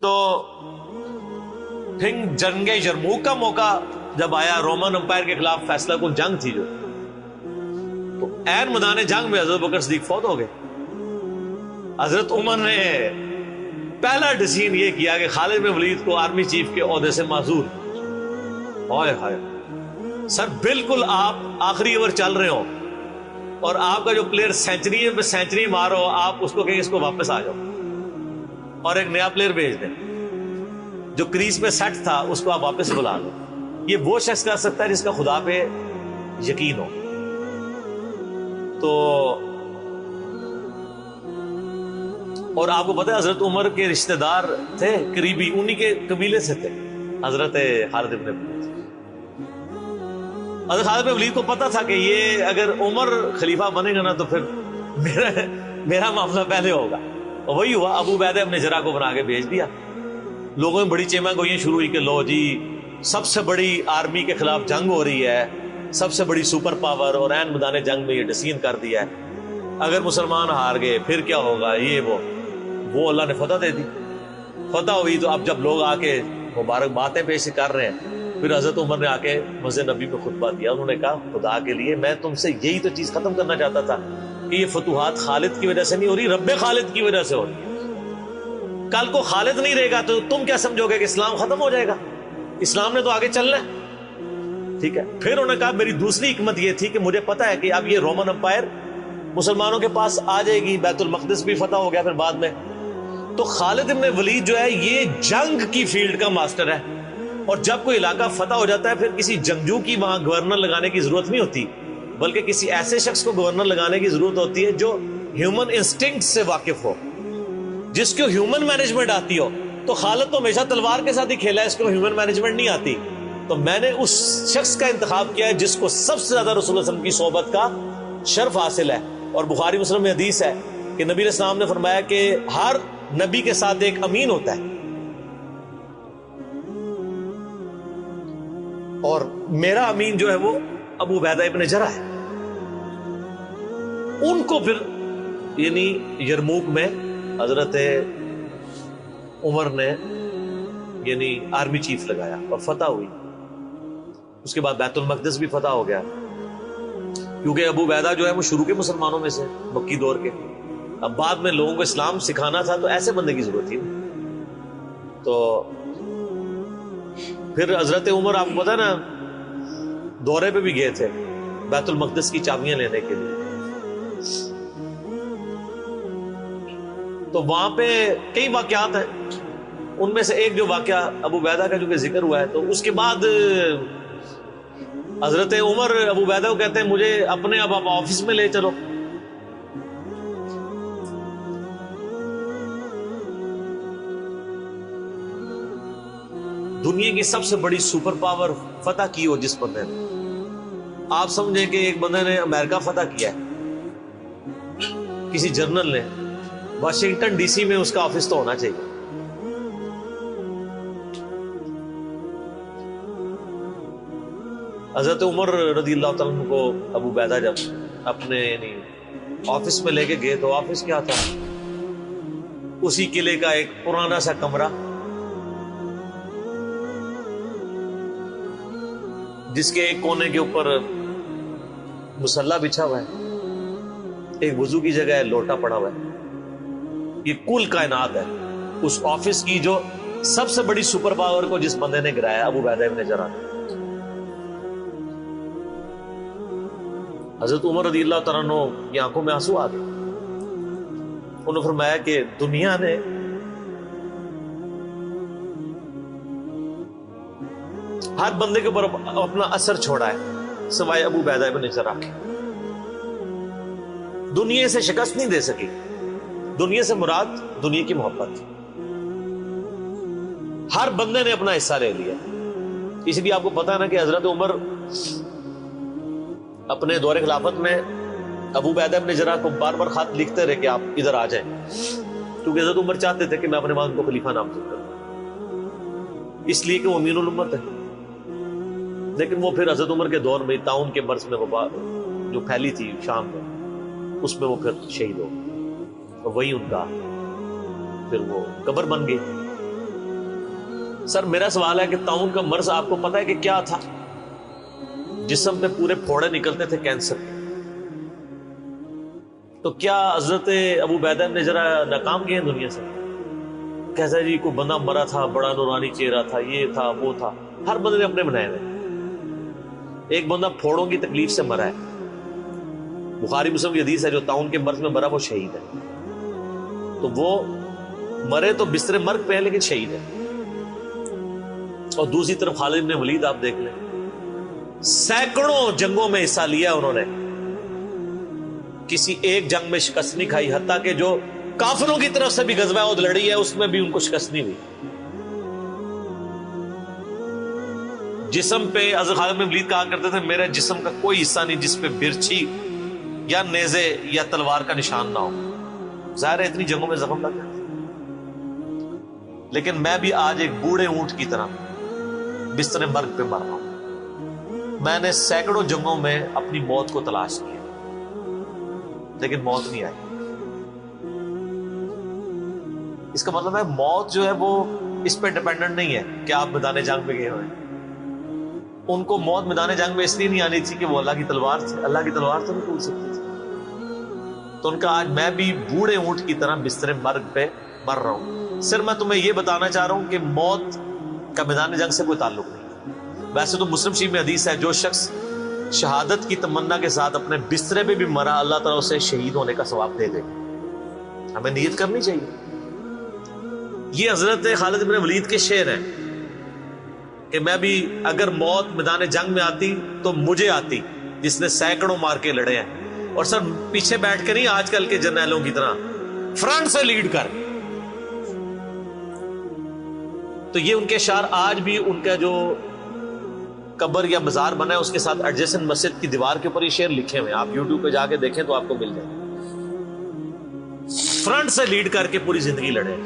تو پھر جنگ یرموک کا موقع جب آیا، رومن امپائر کے خلاف فیصلہ کن جنگ تھی جو، تو عین میدان جنگ میں حضرت بکر صدیق فوت ہو گئے. حضرت عمر نے پہلا ڈیسیژن یہ کیا کہ خالد بن ولید کو آرمی چیف کے عہدے سے معزول. ہائے ہائے سر، بالکل آپ آخری اوور چل رہے ہو اور آپ کا جو پلیئر سینچری مارو، آپ اس کو کہیں اس کو واپس آ جاؤ اور ایک نیا پلیئر بھیج دیں. جو کریز پہ سیٹ تھا اس کو آپ واپس بلا لو. یہ وہ شخص کر سکتا ہے جس کا خدا پہ یقین ہو. تو اور آپ کو پتہ ہے حضرت عمر کے رشتہ دار تھے قریبی، انہی کے قبیلے سے تھے حضرت خالد بن ولید. حضرت خالد بن ولید کو پتا تھا کہ یہ اگر عمر خلیفہ بنے گا نا تو پھر میرا معاملہ پہلے ہوگا. اور وہی ہوا، ابو عبیدہ ابن جراح کو بنا کے بھیج دیا. لوگوں میں بڑی چیمہ گوئیاں شروع ہوئی کہ لو جی سب سے بڑی آرمی کے خلاف جنگ ہو رہی ہے، سب سے بڑی سپر پاور، اور عین میدان جنگ میں یہ ڈیسیژن کر دیا ہے اگر مسلمان ہار گئے پھر کیا ہوگا، یہ وہ اللہ نے فتح دے دی. فتح ہوئی تو اب جب لوگ آ کے مبارک باتیں پیش کر رہے ہیں، پھر حضرت عمر نے آ کے مسجد نبی میں خطبہ دیا. انہوں نے کہا خدا کے لیے میں تم سے یہی تو چیز ختم کرنا چاہتا تھا کہ یہ فتوحات خالد کی وجہ سے نہیں ہو رہی، رب خالد کی وجہ سے ہو رہی ہے. کل کو خالد نہیں رہے گا تو تم کیا سمجھو گے کہ اسلام ختم ہو جائے گا؟ اسلام نے تو آگے چلنا ہے. ٹھیک ہے. پھر انہوں نے کہا میری دوسری حکمت یہ تھی کہ مجھے پتا ہے کہ اب یہ رومن امپائر مسلمانوں کے پاس آ جائے گی، بیت المقدس بھی فتح ہو گیا پھر بعد میں. تو خالد بن ولید جو ہے یہ جنگ کی فیلڈ کا ماسٹر ہے، اور جب کوئی علاقہ فتح ہو جاتا ہے پھر کسی جنگجو کی وہاں گورنر لگانے کی ضرورت نہیں ہوتی، بلکہ کسی ایسے شخص کو گورنر لگانے کی ضرورت ہوتی ہے جو ہیومن انسٹنکٹ سے واقف ہو، جس کو ہیومن مینجمنٹ آتی ہو. تو خالد تو ہمیشہ تلوار کے ساتھ ہی کھیلا ہے، اس کو ہیومن مینجمنٹ نہیں آتی. تو میں نے اس شخص کا انتخاب کیا ہے جس کو سب سے زیادہ رسول اللہ صلی اللہ علیہ وسلم کی صحبت کا شرف حاصل ہے. اور بخاری مسلم میں حدیث ہے کہ نبی علیہ السلام نے فرمایا کہ ہر نبی کے ساتھ ایک امین ہوتا ہے، اور میرا امین جو ہے وہ ابو عبیدہ ابن جراح ہے. ان کو پھر یعنی یرموک میں حضرت عمر نے یعنی آرمی چیف لگایا اور فتح ہوئی. اس کے بعد بیت المقدس بھی فتح ہو گیا، کیونکہ ابو عبیدہ جو ہے وہ شروع کے مسلمانوں میں سے، مکی دور کے. اب بعد میں لوگوں کو اسلام سکھانا تھا تو ایسے بندے کی ضرورت تھی. تو پھر حضرت عمر آپ کو پتا نا دورے پہ بھی گئے تھے بیت المقدس کی چابیاں لینے کے لیے. تو وہاں پہ کئی واقعات ہیں، ان میں سے ایک جو واقعہ ابو عبیدہ کا جو کہ ذکر ہوا ہے، تو اس کے بعد حضرت عمر ابو عبیدہ کو کہتے ہیں مجھے اپنے اب آپ آفس میں لے چلو. دنیا کی سب سے بڑی سپر پاور فتح کی ہو جس بندے نے، آپ سمجھیں کہ ایک بندے نے امریکہ فتح کیا ہے، کسی جنرل نے، واشنگٹن ڈی سی میں اس کا آفس تو ہونا چاہیے. حضرت عمر رضی اللہ تعالیٰ عنہ کو ابو عبیدہ جب اپنے یعنی آفس میں لے کے گئے تو آفس کیا تھا؟ اسی قلعے کا ایک پرانا سا کمرہ جس کے ایک کونے کے اوپر مصلی بچھا ہوا ہے، ایک وضو کی جگہ ہے، لوٹا پڑا ہوا ہے. یہ کل کائنات ہے. اس آفس کی جو سب سے بڑی سپر پاور کو جس بندے نے گرایا ابو عبیدہ ابن جراح نے. حضرت عمر رضی اللہ تعالیٰ عنہ کی آنکھوں میں آنسو آ گئے. انہوں نے فرمایا کہ دنیا نے ہر بندے کے اوپر اپنا اثر چھوڑا ہے سوائے ابو عبیدہ ابن جراح. دنیا سے شکست نہیں دے سکی. دنیا سے مراد دنیا کی محبت. ہر بندے نے اپنا حصہ لے لیا. اس لیے آپ کو پتا ہے نا کہ حضرت عمر اپنے دور خلافت میں ابو عبیدہ ابن جراح کو بار بار خط لکھتے رہے کہ آپ ادھر آ جائیں، کیونکہ حضرت عمر چاہتے تھے کہ میں اپنے والد کو خلیفہ نامزد کروں، اس لیے کہ وہ امین الامت ہے. لیکن وہ پھر حضرت عمر کے دور میں طاعون کے مرض میں وبا جو پھیلی تھی شام میں، اس میں وہ پھر شہید ہو گئے، اور وہی ان کا پھر وہ قبر بن گئی. سر میرا سوال ہے کہ طاعون کا مرض آپ کو پتا ہے کہ کیا تھا؟ جسم پہ پورے پھوڑے نکلتے تھے کینسر کے. تو کیا حضرت ابو عبیدہ نے ذرا ناکام کیے دنیا سے؟ کیسا جی کوئی بندہ مرا تھا، بڑا نورانی چہرہ تھا، یہ تھا وہ تھا. ہر بندے نے اپنے بنائے ہوئے. ایک بندہ پھوڑوں کی تکلیف سے مرا ہے، بخاری مسلم کی حدیث ہے، جو طاعون کے مرض میں مرا وہ شہید ہے. تو وہ مرے تو بستر مرگ پہ ہے لیکن شہید ہے. اور دوسری طرف خالد بن ولید آپ دیکھ لیں، سینکڑوں جنگوں میں حصہ لیا انہوں نے، کسی ایک جنگ میں شکست نہیں کھائی، حتیٰ کہ جو کافروں کی طرف سے بھی غزوہ احد لڑی ہے اس میں بھی ان کو شکست نہیں ہوئی. جسم پہ حضرت خالد بن ولید کہا کرتے تھے میرے جسم کا کوئی حصہ نہیں جس پہ برچھی یا نیزے یا تلوار کا نشان نہ ہو. ظاہر ہے اتنی جنگوں میں زخم لگ گئے، لیکن میں بھی آج ایک بوڑھے اونٹ کی طرح بستر مرگ پہ مر رہا ہوں. میں نے سینکڑوں جنگوں میں اپنی موت کو تلاش کیا لیکن موت نہیں آئی. اس کا مطلب ہے موت جو ہے وہ اس پہ ڈیپینڈنٹ نہیں ہے کہ آپ میدان جنگ میں گئے ہوئے. ان کو موت میدان جنگ میں اس لیے نہیں آنی تھی کہ وہ اللہ کی تلوار تھی، اللہ کی تلوار تو نہیں ٹوٹ سکتی تھی. تو ان کا آج میں بھی بوڑھے اونٹ کی طرح بستر مرگ پہ مر رہا ہوں. صرف میں تمہیں یہ بتانا چاہ رہا ہوں کہ موت کا میدان جنگ سے کوئی تعلق نہیں. ویسے تو مسلم شریف میں حدیث ہے جو شخص شہادت کی تمنا کے ساتھ اپنے بسترے پہ بھی مرا اللہ تعالیٰ اسے شہید ہونے کا ثواب دے دے. ہمیں نیت کرنی چاہیے. یہ حضرت خالد بن ولید کے شعر ہیں کہ میں بھی اگر موت میدان جنگ میں آتی تو مجھے آتی جس نے سینکڑوں مار کے لڑے ہیں. اور سر پیچھے بیٹھ کے نہیں آج کل کے جرنیلوں کی طرح، فرنٹ سے لیڈ کر. تو یہ ان کے اشعار آج بھی ان کا جو قبر یا مزار بنا ہے اس کے ساتھ ایڈجسنٹ مسجد کی دیوار کے اوپر یہ شعر لکھے ہوئے ہیں. آپ یوٹیوب پہ جا کے دیکھیں تو آپ کو مل جائے. فرنٹ سے لیڈ کر کے پوری زندگی لڑے.